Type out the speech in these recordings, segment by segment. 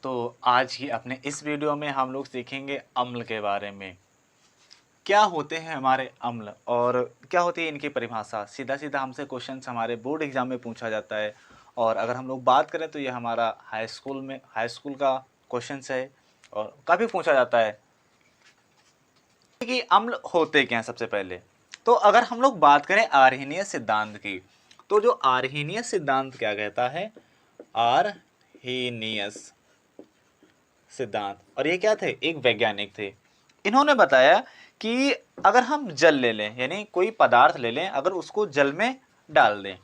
तो आज ही अपने इस वीडियो में हम लोग सीखेंगे अम्ल के बारे में। क्या होते हैं हमारे अम्ल और क्या होती है इनकी परिभाषा। सीधा सीधा हमसे क्वेश्चंस हमारे बोर्ड एग्जाम में पूछा जाता है। और अगर हम लोग बात करें तो ये हमारा हाई स्कूल का क्वेश्चंस है और काफ़ी पूछा जाता है कि अम्ल होते क्या हैं। सबसे पहले तो अगर हम लोग बात करें आर्हेनियस सिद्धांत की, तो जो आर्हेनियस सिद्धांत क्या कहता है, आर्हेनियस सिद्धांत, और ये क्या थे, एक वैज्ञानिक थे। इन्होंने बताया कि अगर हम जल ले लें, यानी कोई पदार्थ ले लें, अगर उसको जल में डाल दें,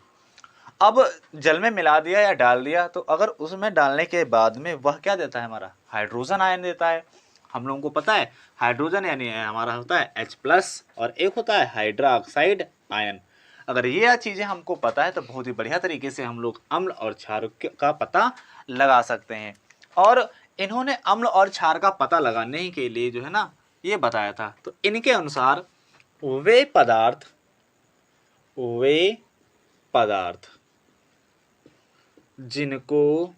अब जल में मिला दिया या डाल दिया, तो अगर उसमें डालने के बाद में वह क्या देता है, हमारा हाइड्रोजन आयन देता है। हम लोगों को पता है हाइड्रोजन यानी हमारा होता है H+ और एक होता है हाइड्रोक्साइड आयन। अगर ये चीज़ें हमको पता है तो बहुत ही बढ़िया तरीके से हम लोग अम्ल और क्षार का पता लगा सकते हैं। और इन्होंने अम्ल और क्षार का पता लगाने के लिए जो है ना ये बताया था। तो इनके अनुसार वे पदार्थ जिनको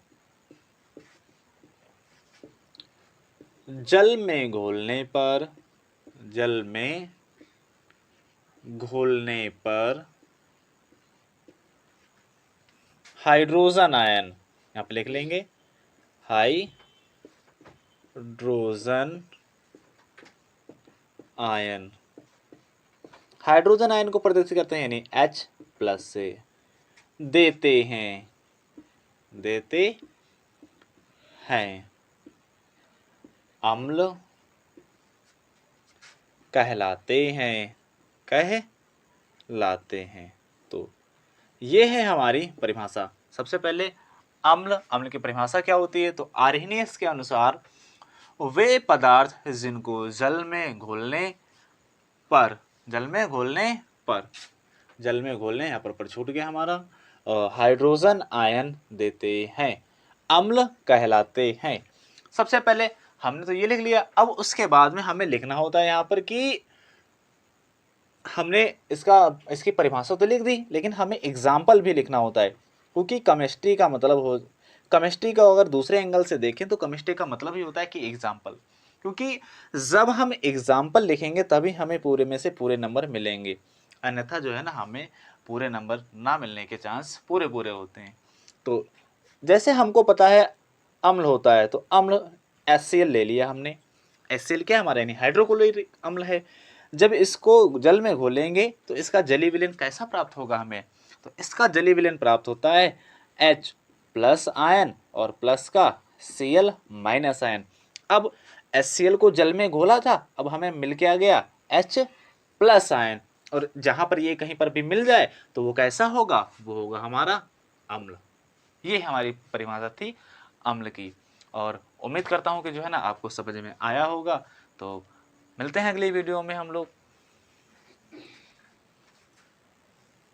जल में घोलने पर हाइड्रोजन आयन, यहाँ पे लिख लेंगे हाइड्रोजन आयन को प्रदर्शित करते हैं, यानी H+ से देते हैं अम्ल कहलाते हैं। तो ये है हमारी परिभाषा। सबसे पहले अम्ल की परिभाषा क्या होती है, तो आर्हेनियस के अनुसार वे पदार्थ जिनको जल में घोलने पर यहाँ पर छूट गया हमारा, हाइड्रोजन आयन देते हैं, अम्ल कहलाते हैं। सबसे पहले हमने तो ये लिख लिया। अब उसके बाद में हमें लिखना होता है यहाँ पर कि हमने इसकी परिभाषा तो लिख दी, लेकिन हमें एग्जाम्पल भी लिखना होता है, क्योंकि केमिस्ट्री का अगर दूसरे एंगल से देखें तो केमिस्ट्री का मतलब ही होता है कि एग्जाम्पल, क्योंकि जब हम एग्जाम्पल लिखेंगे तभी हमें पूरे में से पूरे नंबर मिलेंगे, अन्यथा जो है ना हमें पूरे नंबर ना मिलने के चांस पूरे होते हैं। तो जैसे हमको पता है अम्ल होता है, तो अम्ल HCl ले लिया हमने। HCl क्या हमारा, यानी हाइड्रोक्लोरिक अम्ल है। जब इसको जल में घोलेंगे तो इसका जलीय विलयन कैसा प्राप्त होगा हमें, तो इसका जलीय विलयन प्राप्त होता है H+ आयन और प्लस का Cl- आयन। अब HCl को जल में घोला था, अब हमें मिल के आ गया H+ आयन, और जहां पर ये कहीं पर भी मिल जाए तो वो कैसा होगा, वो होगा हमारा अम्ल। ये हमारी परिभाषा थी अम्ल की, और उम्मीद करता हूँ कि जो है ना आपको समझ में आया होगा। तो मिलते हैं अगली वीडियो में हम लोग।